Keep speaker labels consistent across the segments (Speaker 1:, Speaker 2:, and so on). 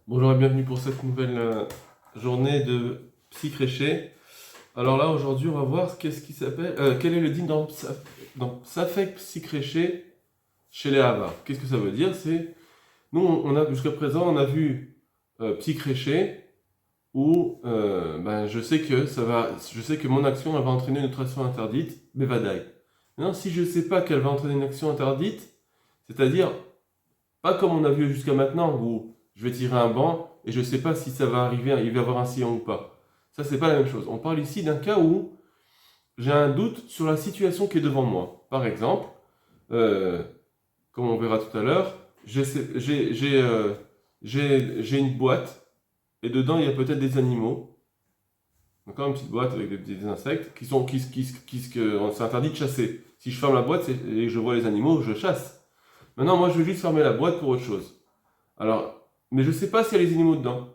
Speaker 1: Bonjour et bienvenue pour cette nouvelle journée de Psy-Créché. Alors là, aujourd'hui, on va voir qu'est-ce qui s'appelle, quel est le digne dans Safek Psy-Créché chez les Havas. Qu'est-ce que ça veut dire? Nous, on a jusqu'à présent, on a vu Psy-Créché où je sais que mon action elle va entraîner une autre action interdite, Bevadai. Maintenant, si je ne sais pas qu'elle va entraîner une action interdite, c'est-à-dire pas comme on a vu jusqu'à maintenant, où je vais tirer un banc et je ne sais pas si ça va arriver, il va y avoir un sillon ou pas. Ça, c'est pas la même chose. On parle ici d'un cas où j'ai un doute sur la situation qui est devant moi. Par exemple, euh, comme on verra tout à l'heure, j'ai une boîte et dedans il y a peut-être des animaux. D'accord, une petite boîte avec des insectes c'est interdit de chasser. Si je ferme la boîte et que je vois les animaux, je chasse. Maintenant, moi, je veux juste fermer la boîte pour autre chose. Alors, mais je ne sais pas s'il y a les animaux dedans.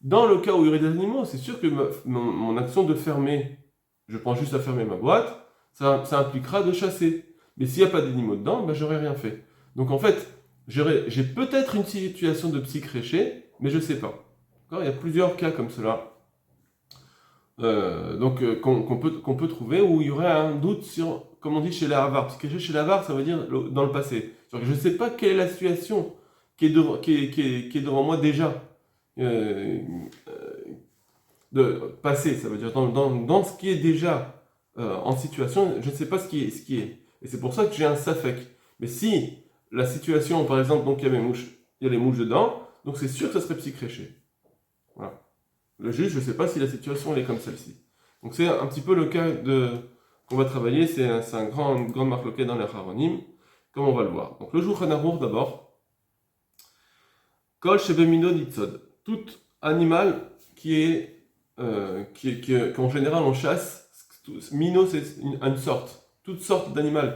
Speaker 1: Dans le cas où il y aurait des animaux, c'est sûr que mon action de fermer, je pense juste à fermer ma boîte, ça impliquera de chasser. Mais s'il n'y a pas d'animaux dedans, ben, j'aurais rien fait. Donc en fait, j'ai peut-être une situation de psy-créché, mais je ne sais pas. Il y a plusieurs cas comme cela. Qu'on peut trouver où il y aurait un doute sur, comme on dit chez les avares. Psy-créché chez les avares, ça veut dire dans le passé. Je ne sais pas quelle est la situation qui est devant moi déjà. Euh, de passer, ça veut dire dans ce qui est déjà en situation, je ne sais pas ce qui est. Et c'est pour ça que j'ai un safek. Mais si la situation, par exemple, donc il y a les mouches dedans, donc c'est sûr que ça serait psy-créché. Voilà. Le juge, je ne sais pas si la situation elle est comme celle-ci. Donc c'est un petit peu le cas qu'on va travailler, c'est une grande marque locale dans les Haronim, comme on va le voir. Donc le jour Hanarour d'abord, Kol Shebemino Nitzod. Tout animal qu'en général on chasse, Mino c'est une sorte, toute sorte d'animal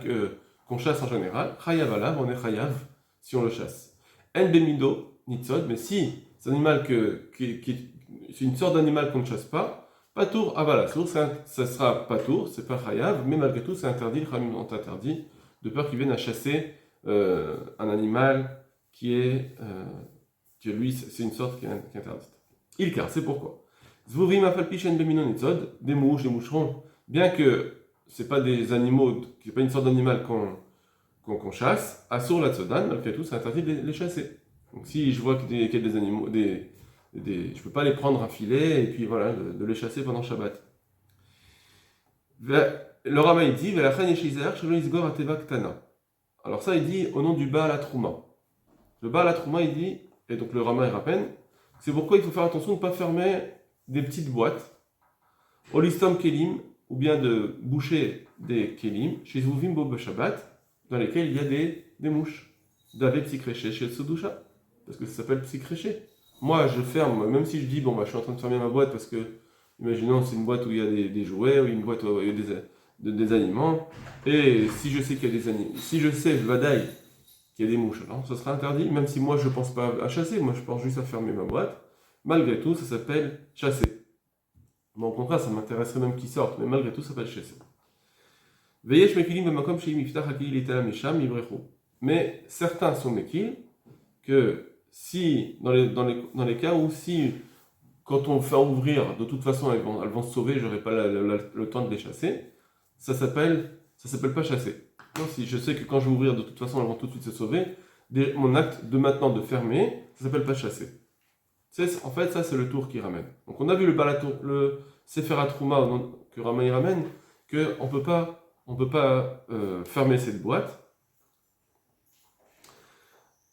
Speaker 1: qu'on chasse en général, Chayav alav, on est Chayav si on le chasse. En Bemido Nitzod, mais si c'est un animal c'est une sorte d'animal qu'on ne chasse pas, Patour Avalasour, ça sera Patour, c'est pas Chayav, mais malgré tout c'est interdit, les Khamim ont interdit, de peur qu'ils viennent à chasser un animal que lui, c'est une sorte qui est interdite. Ilkar, c'est pourquoi. Zvuvim afalpichen beminon etzod, des mouches, des moucherons, bien que c'est pas des animaux, c'est pas une sorte d'animal qu'on chasse, assur la tzodan, malgré tout, c'est interdit de les chasser. Donc si je vois qu'il y a des animaux, je peux pas les prendre un filet et puis voilà, de les chasser pendant Shabbat. Le Rama il dit, Velachan yeshizer, shelo yisgor ateva ktana. Alors ça, il dit au nom du Baal Atrouma. Le Baal Atrouma, il dit, et donc le Rama il rappelle, c'est pourquoi il faut faire attention de ne pas fermer des petites boîtes, Olistom Kelim, ou bien de boucher des Kelim, chez Zouvim Bob Shabbat, dans lesquels il y a des mouches, d'avec psychréché chez Sodusha, parce que ça s'appelle psychréché. Moi je ferme, même si je dis, je suis en train de fermer ma boîte parce que, imaginons, c'est une boîte où il y a des jouets, ou une boîte où il y a des aliments, et si je sais qu'il y a des aliments, si je sais, Vadaï, qu'il y a des mouches, alors ça sera interdit, même si moi je pense pas à chasser, moi je pense juste à fermer ma boîte. Malgré tout, ça s'appelle chasser. Bon, au contraire, ça m'intéresserait même qu'ils sortent, mais malgré tout, ça s'appelle chasser. Veillez, mekilim b'makom sheim yiftach hakil etel mesham yivrechu. Mais certains sont mekil que si, dans les cas où si, quand on fait ouvrir, de toute façon elles vont se sauver, j'aurai pas le temps de les chasser, ça s'appelle pas chasser. Non, si je sais que quand je vais ouvrir, de toute façon, elles vont tout de suite se sauver, mon acte de maintenant de fermer, ça s'appelle pas chasser. En fait, ça, c'est le tour qui ramène. Donc, on a vu le Sefer Trouma que Rama y ramène, qu'on on peut pas fermer cette boîte.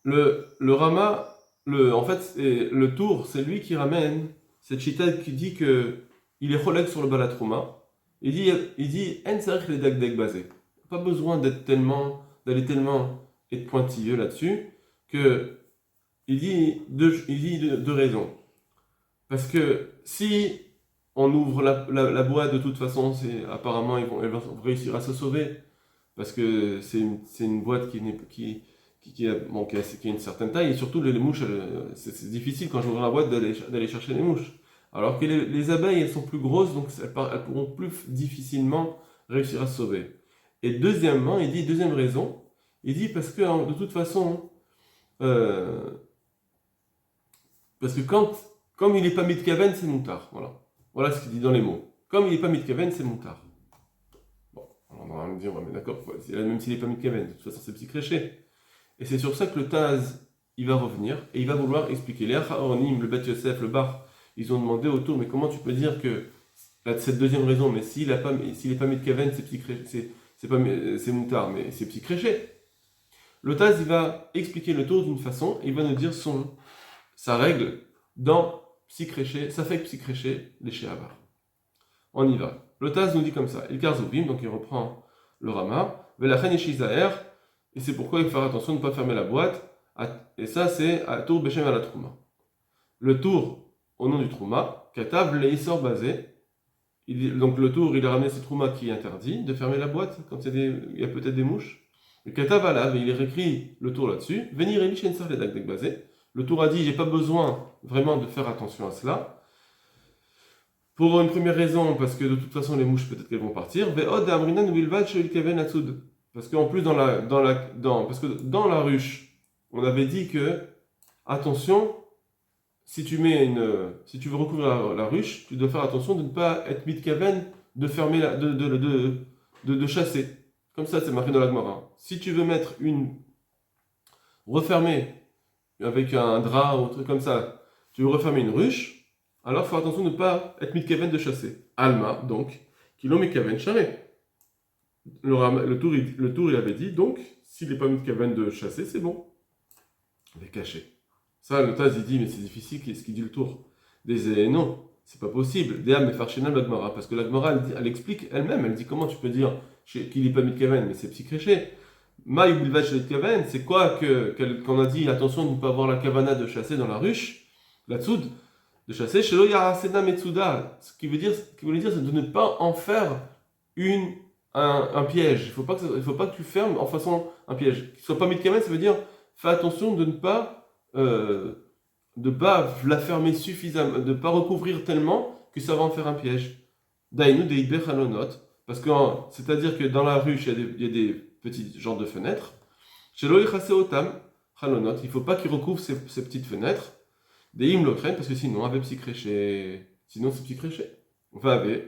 Speaker 1: Le Rama, en fait, le tour, c'est lui qui ramène cette chita qui dit que il est relègue sur le Balatrouma. Il dit, en sarich les dagdag basé. Pas besoin d'aller tellement être pointilleux là-dessus, que il dit deux raisons. Parce que si on ouvre la boîte, de toute façon, apparemment elles vont réussir à se sauver, parce que c'est une boîte qui a une certaine taille, et surtout les mouches, c'est difficile quand j'ouvre la boîte d'aller chercher les mouches. Alors que les abeilles, elles sont plus grosses, donc elles pourront plus difficilement réussir à se sauver. Et deuxièmement, deuxième raison, il dit parce que de toute façon, Parce que comme il n'est pas mitkaven, c'est moutar. Voilà ce qu'il dit dans les mots. Comme il n'est pas mitkaven, c'est moutar. Bon, on va me dire, ouais, mais d'accord, même s'il n'est pas mitkaven, de toute façon, c'est psychréché. Et c'est sur ça que le Taz, il va revenir et il va vouloir expliquer. Les Acharonim, le Bet Yosef, le Bar, ils ont demandé autour, mais comment tu peux dire que cette deuxième raison, mais s'il n'est pas mitkaven, c'est moutar, mais c'est psychréché. Le Taz, il va expliquer le tour d'une façon, et il va nous dire sa règle dans psychréché, ça fait que psychréché, les Shehabar. On y va. Le Taz nous dit comme ça, il Karzovim, donc il reprend le Rama, Velachen Yeshizaer, et c'est pourquoi il faut faire attention de ne pas fermer la boîte, et ça c'est à tour Beshem à la Trouma. Le tour, au nom du Trouma, Katav Leisor basé, donc le tour, il a ramené ce Trouma qui interdit de fermer la boîte quand il y a peut-être des mouches. Le Katav Alav, il réécrit le tour là-dessus, Venir Elish Ensar le Dagdek basé. Le tour a dit, j'ai pas besoin vraiment de faire attention à cela. Pour une première raison, parce que de toute façon les mouches peut-être qu'elles vont partir. Parce qu'en plus parce que dans la ruche, on avait dit que attention, si tu veux recouvrir la ruche, tu dois faire attention de ne pas être mitkaven de fermer de chasser. Comme ça, c'est marqué dans la Gemara. Si tu veux refermer avec un drap ou un truc comme ça, tu veux refermer une ruche, alors il faut attention de ne pas être mitkaven de chasser. Alma, donc, kilo mitkaven charé. Le tour, il avait dit, donc, s'il n'est pas mitkaven de chasser, c'est bon. Il est caché. Ça, le Taz, il dit, mais c'est difficile, qu'est-ce qu'il dit le tour? Non, c'est pas possible. Deam et Farchenam l'Agmara, parce que l'Agmara, elle explique elle-même, elle dit comment tu peux dire qu'il n'est pas mitkaven, mais c'est psychréché. Maï bilvaj mitkaven, c'est quoi qu'on a dit, attention de ne pas avoir la kavana de chasser dans la ruche, la tsoud, de chasser, shelo yarasena metsuda, ce qui voulait dire, c'est de ne pas en faire un piège. Il faut pas que tu fermes en façon un piège. Qu'il soit pas mitkaven, ça veut dire, fais attention de ne pas la fermer suffisamment, de ne pas recouvrir tellement que ça va en faire un piège. Dainu de Iber Halonot, parce que c'est-à-dire que dans la ruche, il y a des petits genres de fenêtres. Shelo Yichase Otam, Halonot, il ne faut pas qu'il recouvre ces petites fenêtres. Des Imlokren, parce que sinon, avec sinon c'est psychréché. Enfin, avec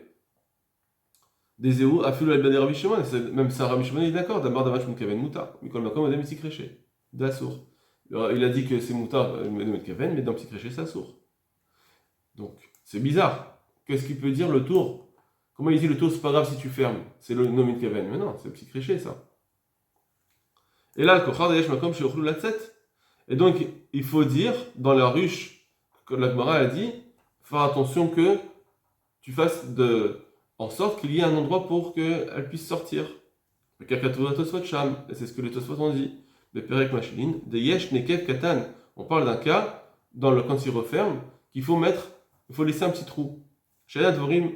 Speaker 1: des Zéou, Afilo El Bader Rabbi Shimon, même ça, Rabbi Shimon est d'accord, d'abord Davash Mukaven Muta, Mikol Makom Adem psychréché. D'Assour. Il a dit que c'est moutar de mettre Kaven, mais dans psychréché, c'est assour. Donc, c'est bizarre. Qu'est-ce qu'il peut dire le tour? Comment il dit le tour, c'est pas grave si tu fermes? C'est le nom de Kaven. Mais non, c'est psychréché, ça. Et là, le Kochar Dayesh Makom Sheochlou Latzet. Et donc, il faut dire, dans la ruche, que la Gemara a dit, faire attention que tu fasses en sorte qu'il y ait un endroit pour qu'elle puisse sortir. Et c'est ce que les Tosfot ont dit. Perek Machilin, de Yesh Nekev Katan. On parle d'un cas, quand il referme, il faut laisser un petit trou. Shaya Dvorim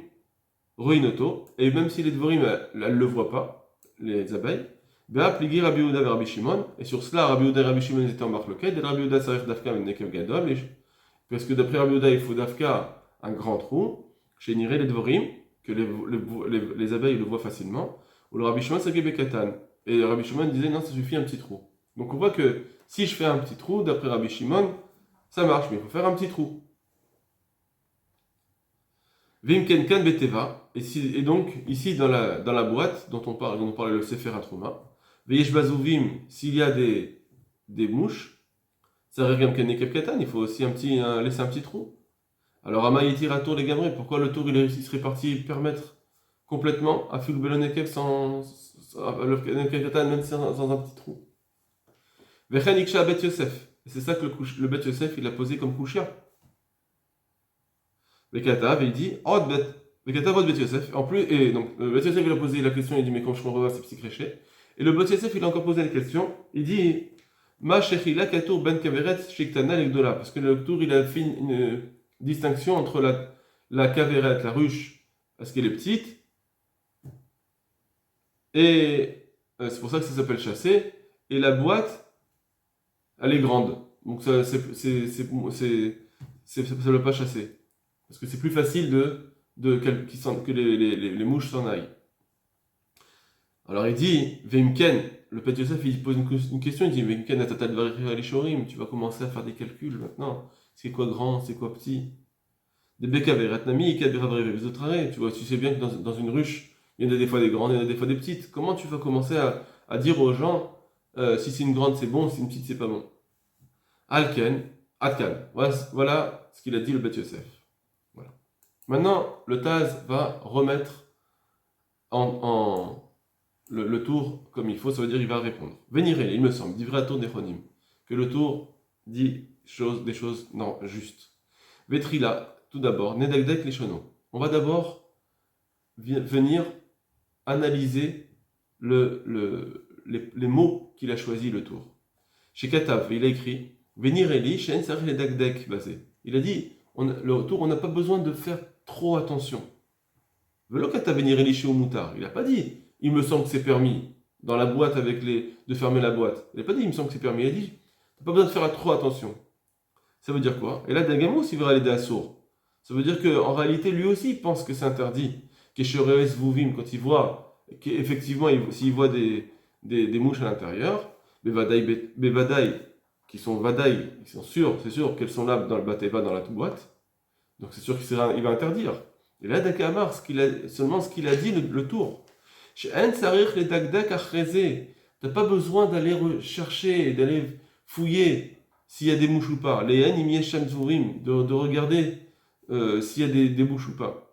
Speaker 1: Ruinoto, et même si les Dvorim, elles ne le voient pas, les abeilles, Bea Pligi Rabbi Yehuda et Rabbi Shimon, et sur cela, Rabbi Yehuda et Rabbi Shimon étaient en marloquet, et Rabbi Yehuda Sarech Dafka Nekev Gadol, parce que d'après Rabbi Yehuda, il faut Dafka un grand trou, chez Niré les Dvorim, que les abeilles le voient facilement, ou le Rabbi Shimon Sakebe Katan. Et Rabbi Shimon disait non, ça suffit un petit trou. Donc on voit que si je fais un petit trou, d'après Rabbi Shimon, ça marche, mais il faut faire un petit trou. Vimken kan beteva, et donc ici dans la boîte dont on parlait le Sefer HaTrouma, Veyesh bazuvim, s'il y a des mouches, ça revient ken katan, il faut aussi laisser un petit trou. Alors Amayitir à tour les gamrés, pourquoi le tour il serait parti permettre complètement à Ful Belonekev sans katan, même sans un petit trou? Vechen Iksha Bet Yosef. C'est ça que le Bet Yosef il a posé comme Kushia. Vekatav, il dit Od Bet. Vekatav Od Bet Yosef. En plus, et donc le Bet Yosef il a posé la question, il dit mais quand je comprends pas, c'est psychréché. Et le Bet Yosef il a encore posé la question, il dit Ma Shechila Katour Ben Kaveret Shektana Legdola. Parce que le tour il a fait une distinction entre la Kaveret, la ruche, parce qu'elle est petite, et c'est pour ça que ça s'appelle chasser, et la boîte elle est grande, donc ça ne veut pas chasser. Parce que c'est plus facile que les mouches s'en aillent. Alors il dit, Veimken, le Pet Yosef, il pose une question, il dit, Veimken, tu vas commencer à faire des calculs maintenant. C'est quoi grand, c'est quoi petit. Des bekaveret nami, tu vois, tu sais bien que dans une ruche, il y en a des fois des grandes, il y en a des fois des petites. Comment tu vas commencer à dire aux gens si c'est une grande c'est bon, si c'est une petite c'est pas bon. Alken, Atkan. Voilà ce qu'il a dit le Beth Yosef. Voilà. Maintenant, le Taz va remettre le tour comme il faut, ça veut dire il va répondre. Venirez, il me semble, dit vrai tour d'Echonim, que le tour dit des choses non justes. Vetrila, tout d'abord, Nedagdek les Shono. On va d'abord venir analyser les mots qu'il a choisis le tour. Chez Katav, il a écrit Venireli, Shen Sarich Nedagdek basé. Il a dit le tour, on n'a pas besoin de faire trop attention. Velo Katav Venireli chez Umutar. Il n'a pas dit il me semble que c'est permis dans la boîte de fermer la boîte. Il n'a pas dit il me semble que c'est permis. Il a dit t'as pas besoin de faire trop attention. Ça veut dire quoi? Et là, Dagamos, il va aller d'assour. Ça veut dire qu'en réalité, lui aussi, il pense que c'est interdit. Kesherees Vuvim, quand il voit, qu'effectivement, s'il voit des mouches à l'intérieur, Bevadaï, qui sont Vadaï, ils sont sûrs, c'est sûr qu'elles sont là dans le Bateva, dans la boîte. Donc c'est sûr qu'il va interdire. Et là, Dakamar, seulement ce qu'il a dit, le tour. T'as pas besoin d'aller chercher, d'aller fouiller s'il y a des mouches ou pas. Les haines, de regarder s'il y a des mouches ou pas.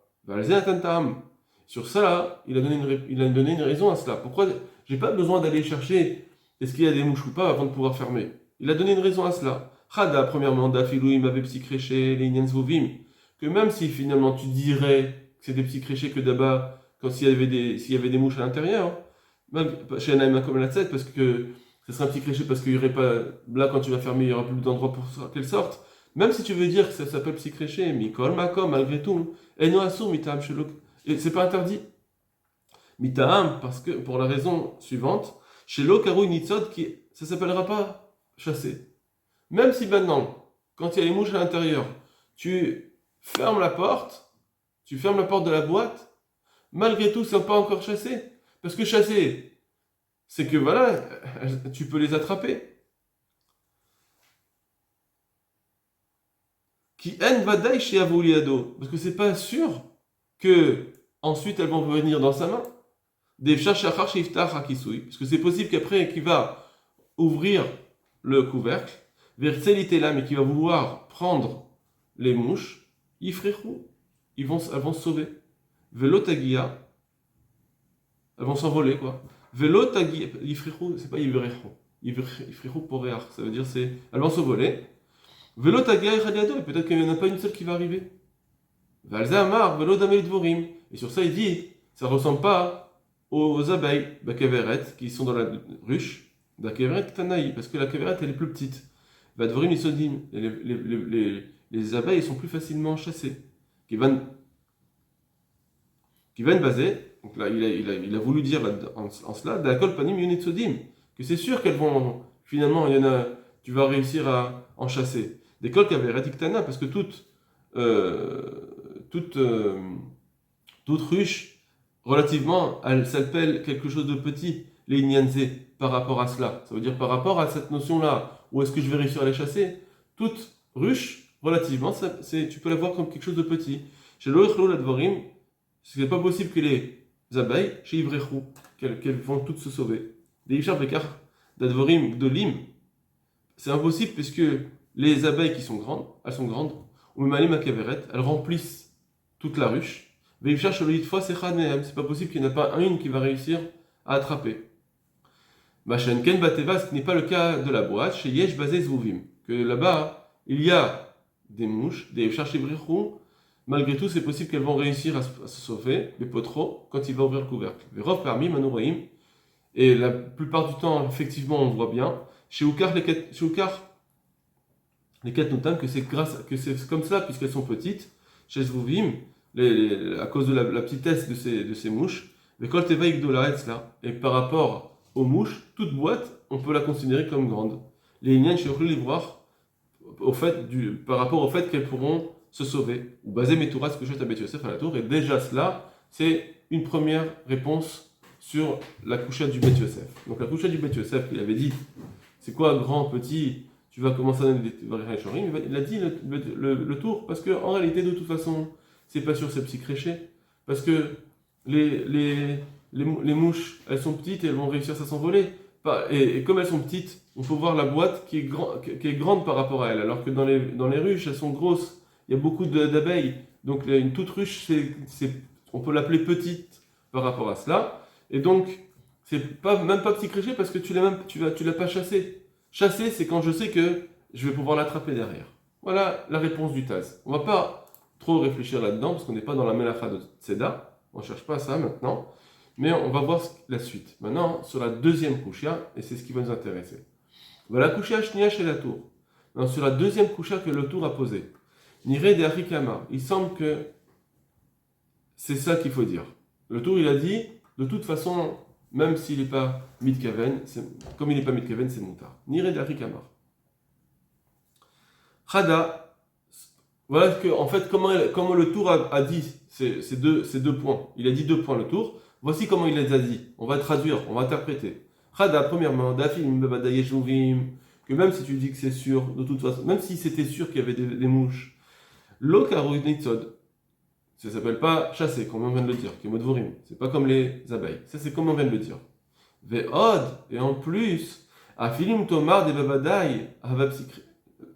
Speaker 1: Sur ça, là, il a donné une raison à cela. Pourquoi j'ai pas besoin d'aller chercher est-ce qu'il y a des mouches ou pas avant de pouvoir fermer. Il a donné une raison à cela. Chada, premièrement, Dafilouim avait psychréché, les Vovim, que même si finalement tu dirais que c'est des psychréchés que d'abord, quand s'il y avait des mouches à l'intérieur, chez Anaïma comme la tête, parce que ce serait un petit créché parce qu'il n'y aurait pas, là quand tu vas fermer, il n'y aura plus d'endroit pour qu'elle sorte. Même si tu veux dire que ça s'appelle psychréché, Mikol, Makom, malgré tout, Eno Asur, Mitaam, Shelok, et c'est pas interdit. Mitaam, parce que, pour la raison suivante, Shelok, Karu, Nitzod, ça s'appellera pas chasser. Même si maintenant, quand il y a les mouches à l'intérieur, tu fermes la porte de la boîte, malgré tout, ça n'est pas encore chassé. Parce que chasser, c'est que voilà, tu peux les attraper. Qui en vadaï chez Avouliado, parce que c'est pas sûr que ensuite elles vont venir dans sa main. Des chachachar chez Iftar Hakisui, parce que c'est possible qu'après qu'il va ouvrir le couvercle, vers là, mais qui va vouloir prendre les mouches, Ifrechou, elles vont se sauver. Velotagia, elles vont s'envoler quoi. Velotagia, Ifrechou, c'est pas Ifrechou. Ifrechou pour réar, ça veut dire elles vont s'envoler. Velotagia et Khadiado, et peut-être qu'il n'y en a pas une seule qui va arriver. Valza Amar, Velodamel Dvorim. Et sur ça il dit, ça ne ressemble pas aux abeilles, Bakeveret, qui sont dans la ruche, Bakeveret Tanaï, parce que la Keveret elle est plus petite. Vadvorim Isodim, les abeilles sont plus facilement chassées. Qui viennent baser, donc là il a voulu dire en cela, Dakol Panim Yunitsodim, que c'est sûr qu'elles vont, finalement, tu vas réussir à en chasser. Des cols Kaveret Iktana, parce que toute ruche, relativement, elle s'appelle quelque chose de petit, les Nyanze, par rapport à cela. Ça veut dire par rapport à cette notion-là, où est-ce que je vais réussir à les chasser, toute ruche, relativement, tu peux la voir comme quelque chose de petit. Chez l'Oechlo Ladvorim, ce n'est pas possible que les abeilles, chez Ivrechou, qu'elles vont toutes se sauver. Des Ishar Bekar d'Advorim Gdolim, c'est impossible puisque les abeilles qui sont grandes, elles sont grandes, ou même elles remplissent toute la ruche. C'est pas possible qu'il n'y en ait pas une qui va réussir à attraper. Machen Ken Bateva, ce n'est pas le cas de la boîte, chez Yesh Bazé Zvuvim, que là-bas, il y a des mouches, des charchibrichou, malgré tout, c'est possible qu'elles vont réussir à se sauver, mais pas trop, quand il va ouvrir le couvercle. Verov parmi Manouraïm, et la plupart du temps, effectivement, on voit bien, chez Oukar, les quêtes notam, que c'est comme ça, puisqu'elles sont petites, chez Zvuvim, à cause de la petitesse de ces mouches, et par rapport aux mouches, toute boîte, on peut la considérer comme grande. Les Inyan chez les voir par rapport au fait qu'elles pourront se sauver. Ou baser Metouras que je à Beth Yosef à la tour, et déjà cela, c'est une première réponse sur la couchette du Beth Yosef. Donc la couchette du Beth Yosef, il avait dit, c'est quoi grand, petit, tu vas commencer à donner des Shorim, il a dit le tour, parce qu'en réalité, de toute façon, c'est pas sûr c'est psychréché, parce que les mouches, elles sont petites et elles vont réussir à s'envoler. Et comme elles sont petites, on peut voir la boîte qui est grande par rapport à elles, alors que dans les ruches, elles sont grosses. Il y a beaucoup d'abeilles, donc une toute ruche, on peut l'appeler petite par rapport à cela. Et donc, c'est même pas psychréché parce que tu l'as pas chassé. Chasser, c'est quand je sais que je vais pouvoir l'attraper derrière. Voilà la réponse du Taz. On va pas trop réfléchir là-dedans parce qu'on n'est pas dans la Melacha de Tzeda. On ne cherche pas ça maintenant. Mais on va voir la suite. Maintenant, sur la deuxième Kushia, et c'est ce qui va nous intéresser. Voilà, Kushia Shnia chez la tour. Maintenant, sur la deuxième Kushia que le tour a posée. Niré de Harikama. Il semble que c'est ça qu'il faut dire. Le tour, il a dit, de toute façon, même s'il n'est pas Mitkaven, comme il n'est pas Mitkaven, c'est Moutar. Niré de Harikama. Chada. Voilà que, en fait, comment le tour a dit ces deux points. Il a dit 2 points le tour. Voici comment il les a dit. On va traduire, on va interpréter. Chada, premièrement, Dafim, que même si tu dis que c'est sûr, de toute façon, même si c'était sûr qu'il y avait des mouches, Lokarugnitsod, ça s'appelle pas chasser, comme on vient de le dire, qui est modvorim. C'est pas comme les abeilles. Ça, c'est comme on vient de le dire. Ve'od, et en plus, Afilim Tomar de Babadai,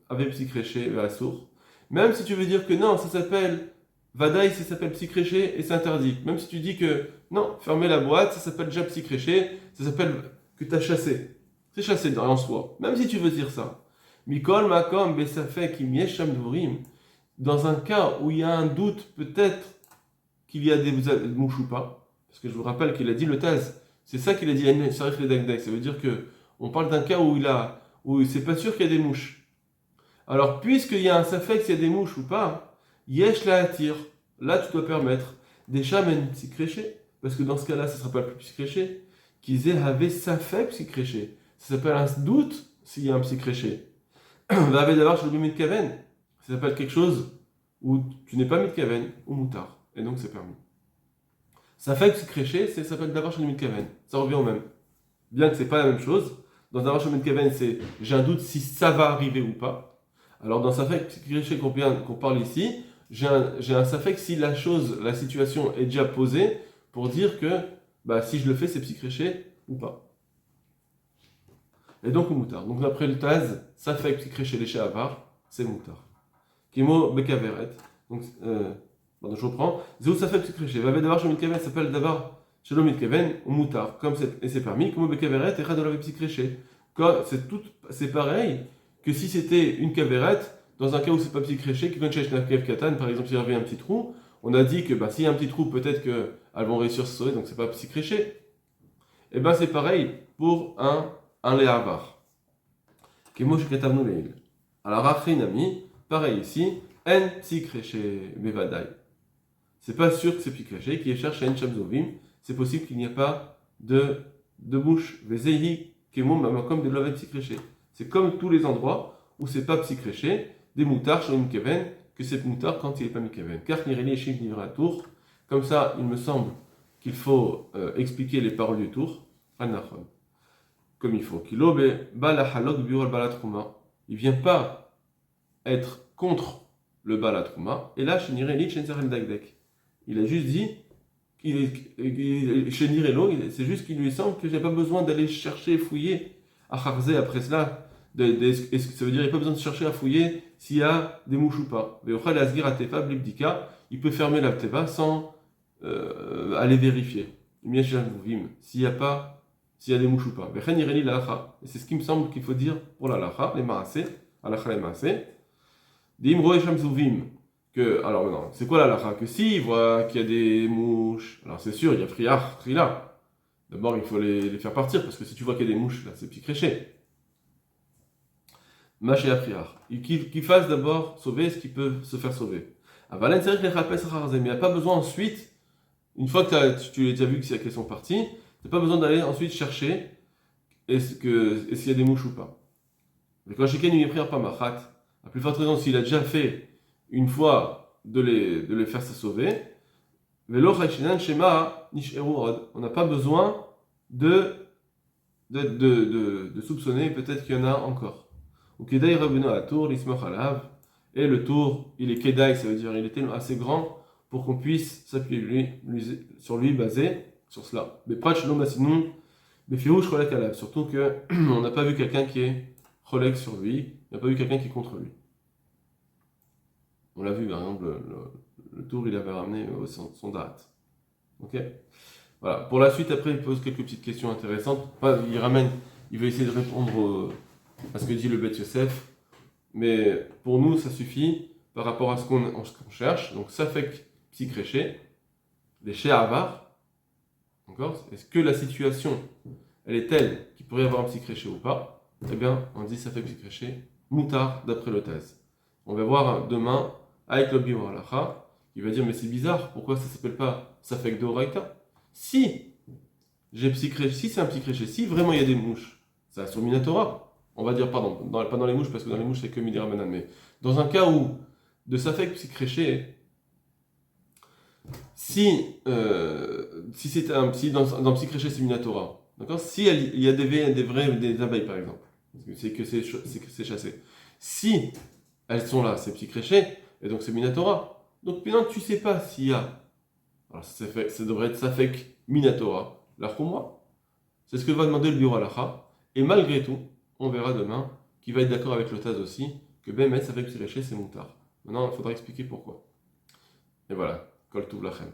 Speaker 1: avait psychréché, Ve'asur. Même si tu veux dire que non, ça s'appelle Vadaï, ça s'appelle psychréché et c'est interdit. Même si tu dis que non, fermer la boîte, ça s'appelle déjà psychréché, ça s'appelle que tu as chassé. C'est chassé en soi. Même si tu veux dire ça. Mikol Makom Besafek Imiesham Dvorim, dans un cas où il y a un doute, peut-être qu'il y a des mouches ou pas, parce que je vous rappelle qu'il a dit le Taz, c'est ça qu'il a dit, ça veut dire que on parle d'un cas où c'est pas sûr qu'il y a des mouches. Alors, puisqu'il y a un safek s'il y a des mouches ou pas, yesh la attire. Là, tu dois permettre des chamen psychréché, parce que dans ce cas-là, ça ne sera pas le plus psychréché, qu'ils avaient safek psychréché. Ça s'appelle un doute s'il y a un psychréché. Vavé d'avoir chez le mitkaven. Ça s'appelle quelque chose où tu n'es pas mitkaven ou moutard. Et donc, c'est permis. Safek psychréché, ça s'appelle d'avoir chez le mitkaven. Ça revient au même. Bien que ce n'est pas la même chose. Dans d'avoir chez le mitkaven, c'est j'ai un doute si ça va arriver ou pas. Alors dans Safek psychréché qu'on parle ici, j'ai un Safek si la situation est déjà posée pour dire que si je le fais, c'est psychréché ou pas. Et donc au moutard. Donc d'après le Taz, Safek psychréché léché avar, c'est moutard. Kimo bekaveret. Donc je reprends. Zéou Safek psychréché. Vavé d'avar chez mitkaven s'appelle d'avar chez le mitkaven ou moutard. Et c'est permis. Kimo bekaveret et radolavé psychréché. C'est pareil que si c'était une caverette, dans un cas où c'est pas psychréché, qui cherche la cave katane, par exemple, s'il y avait un petit trou, on a dit que s'il y a un petit trou, peut-être qu'elles vont réussir à se sauver, donc c'est pas psychréché. Et c'est pareil pour un léavar. Kemosh katamnu leil. Alors, Achrinami, pareil ici, en psychréché bevadai. C'est pas sûr que c'est psychréché, qui cherche en chamzovim, c'est possible qu'il n'y ait pas de bouche. Vezehi kemo mamakom de l'ave psychréché. C'est comme tous les endroits où c'est pas psychréché, des moutards chez Mikeven, que c'est moutard quand il n'est pas Mikeven. Car Nireli et Shim tour. Comme ça, il me semble qu'il faut expliquer les paroles du tour. Anachon. Comme il faut. Kilobe balahalok biur balatrouma. Il vient pas être contre le balatrouma. Et là, chez Nireli, chez Dagdek. Il a juste dit, chez Nirelo, c'est juste qu'il lui semble que j'ai pas besoin d'aller chercher, fouiller. Acharze après cela, ça veut dire qu'il n'y a pas besoin de chercher à fouiller s'il y a des mouches ou pas. Il peut fermer la teva sans aller vérifier. S'il y a des mouches ou pas. Et c'est ce qui me semble qu'il faut dire pour la lacha, les maasé, alacha les maasé. Alors maintenant, c'est quoi la lacha? Que s'il voit qu'il y a des mouches, alors c'est sûr, il y a friar, trila. D'abord, il faut les faire partir, parce que si tu vois qu'il y a des mouches, là, c'est psychréché. Maché à priar. Qu'il fasse d'abord sauver ce qui peut se faire sauver. À Valen, c'est vrai que les rappels mais il n'y a pas besoin ensuite, une fois que tu as déjà vu qu'elles sont parties, tu n'as pas besoin d'aller ensuite chercher est-ce qu'il y a des mouches ou pas. Mais quand Sheken lui prière pas machat, à plus forte raison, s'il a déjà fait une fois de les faire se sauver, on n'a pas besoin de soupçonner, peut-être qu'il y en a encore. ou Kedai Rabbeinu à tour, l'Ismach alav, et le tour, il est Kedai, ça veut dire il était assez grand pour qu'on puisse s'appuyer sur lui, basé sur cela. Mais Prat Shalom Asinon, mais Firouche Cholek alav, surtout qu'on n'a pas vu quelqu'un qui est Cholek sur lui, on n'a pas vu quelqu'un qui est contre lui. On l'a vu, par exemple, le tour, il avait ramené son date. Ok. Voilà. Pour la suite, après, il pose quelques petites questions intéressantes. Enfin, il veut essayer de répondre à ce que dit le Beth Yosef. Mais pour nous, ça suffit par rapport à ce qu'on cherche. Donc, ça fait que psychréché, les She'avar. D'accord. Est-ce que la situation, elle est telle qu'il pourrait y avoir un psychréché ou pas? Eh bien, on dit ça fait psychréché, moutar d'après le thèse. On va voir demain avec le Biur Halacha, il va dire mais c'est bizarre, pourquoi ça s'appelle pas Safek d'Oraita? Si si c'est un psychréché, si vraiment il y a des mouches, ça sur Minatora, on va dire pardon, pas dans les mouches parce que dans les mouches c'est que Midera Manan, mais dans un cas où de Safek psychréché, si dans psychréché c'est Minatora, d'accord? Si il y a des abeilles par exemple, c'est que c'est chassé. Si elles sont là, c'est psychréché, et donc c'est Minatora. Donc maintenant tu sais pas s'il y a. Alors ça devrait être Safek Minatora, la Khumra. C'est ce que va demander le bureau Halacha. Et malgré tout, on verra demain qu'il va être d'accord avec le Taz aussi, que Safek Psychréché c'est Moutar. Maintenant, il faudra expliquer pourquoi. Et voilà, Kol Tuv Lachem.